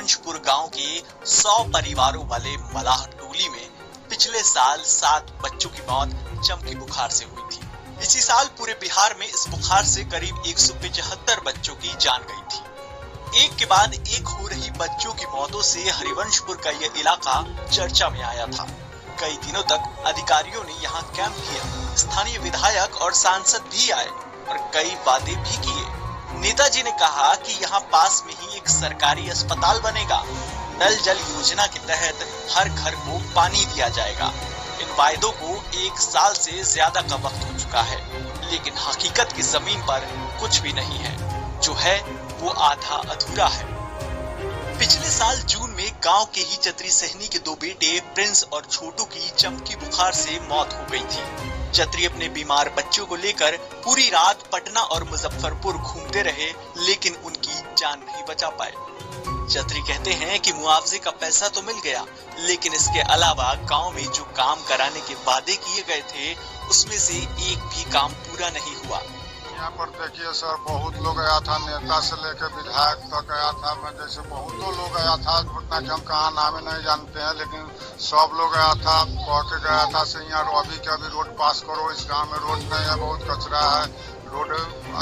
हरिवंशपुर गांव के 100 परिवारों वाले मलाह टोली में पिछले साल 7 बच्चों की मौत चमकी बुखार से हुई थी। इसी साल पूरे बिहार में इस बुखार से करीब 175 बच्चों की जान गई थी। एक के बाद एक हो रही बच्चों की मौतों से हरिवंशपुर का यह इलाका चर्चा में आया था। कई दिनों तक अधिकारियों ने यहाँ कैंप किया, स्थानीय विधायक और सांसद भी आए और कई वादे भी किए। नेताजी ने कहा कि यहाँ पास में ही एक सरकारी अस्पताल बनेगा, नल जल योजना के तहत हर घर को पानी दिया जाएगा। इन वायदों को 1 साल से ज्यादा का वक्त हो चुका है, लेकिन हकीकत की जमीन पर कुछ भी नहीं है। जो है वो आधा अधूरा है। पिछले साल जून में गांव के ही चतरी सहनी के 2 बेटे प्रिंस और छोटू की चमकी बुखार से मौत हो गई थी। चतरी अपने बीमार बच्चों को लेकर पूरी रात पटना और मुजफ्फरपुर घूमते रहे, लेकिन उनकी जान नहीं बचा पाए। चतरी कहते हैं कि मुआवजे का पैसा तो मिल गया, लेकिन इसके अलावा गांव में जो काम कराने के वादे किए गए थे उसमें से एक भी काम पूरा नहीं हुआ। यहाँ पर देखिए सर, बहुत लोग आया था, नेता से लेकर विधायक तक आया था। मैं जैसे बहुतों लोग आया था, उतना कि हम कहाँ नामे नहीं जानते हैं, लेकिन सब लोग आया था, कह के गया था से यहाँ अभी के अभी रोड पास करो, इस गांव में रोड नहीं है, बहुत कचरा है। रोड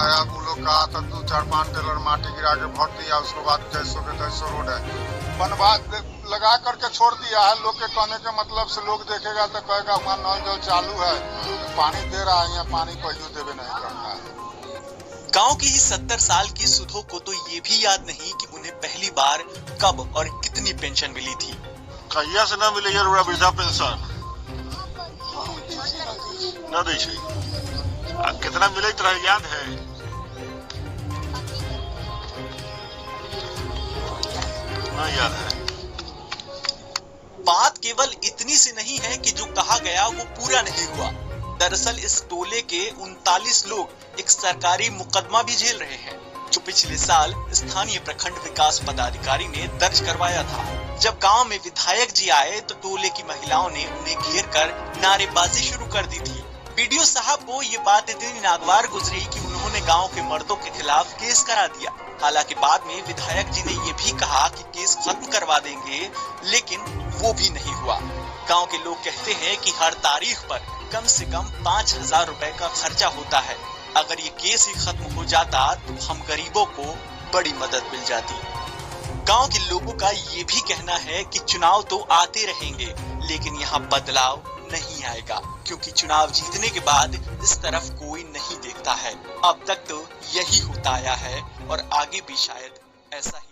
आया, वो लोग कहा था 2-4-5 टेलर माटी गिरा के भर दिया, उसके बाद 150 के 200 रोड है बनवा लगा करके छोड़ दिया है। लोग के कहने के मतलब से लोग देखेगा तो कहेगा वहाँ नल जल चालू है, पानी दे रहा है, यहाँ पानी कहियो देवे नहीं करता है। गांव की ही 70 साल की सुधो को तो ये भी याद नहीं कि उन्हें पहली बार कब और कितनी पेंशन मिली थी। कहिया से न मिले यार वृद्धा पेंशन न दै छै, कितना मिले तरह याद है? न याद है। बात केवल इतनी सी नहीं है कि जो कहा गया वो पूरा नहीं हुआ। दरअसल इस टोले के 39 लोग एक सरकारी मुकदमा भी झेल रहे हैं, जो पिछले साल स्थानीय प्रखंड विकास पदाधिकारी ने दर्ज करवाया था। जब गांव में विधायक जी आए तो टोले की महिलाओं ने उन्हें घेर कर नारेबाजी शुरू कर दी थी। बीडीओ साहब को ये बात इतनी नागवार गुजरी कि उन्होंने गांव के मर्दों के खिलाफ केस करा दिया। हालांकि बाद में विधायक जी ने ये भी कहा कि केस खत्म करवा देंगे, लेकिन वो भी नहीं हुआ। गांव के लोग कहते हैं कि हर तारीख पर कम से कम 5,000 रुपए का खर्चा होता है। अगर ये केस ही खत्म हो जाता तो हम गरीबों को बड़ी मदद मिल जाती। गांव के लोगों का ये भी कहना है कि चुनाव तो आते रहेंगे, लेकिन यहाँ बदलाव नहीं आएगा, क्योंकि चुनाव जीतने के बाद इस तरफ कोई नहीं देखता है। अब तक तो यही होता आया है और आगे भी शायद ऐसा ही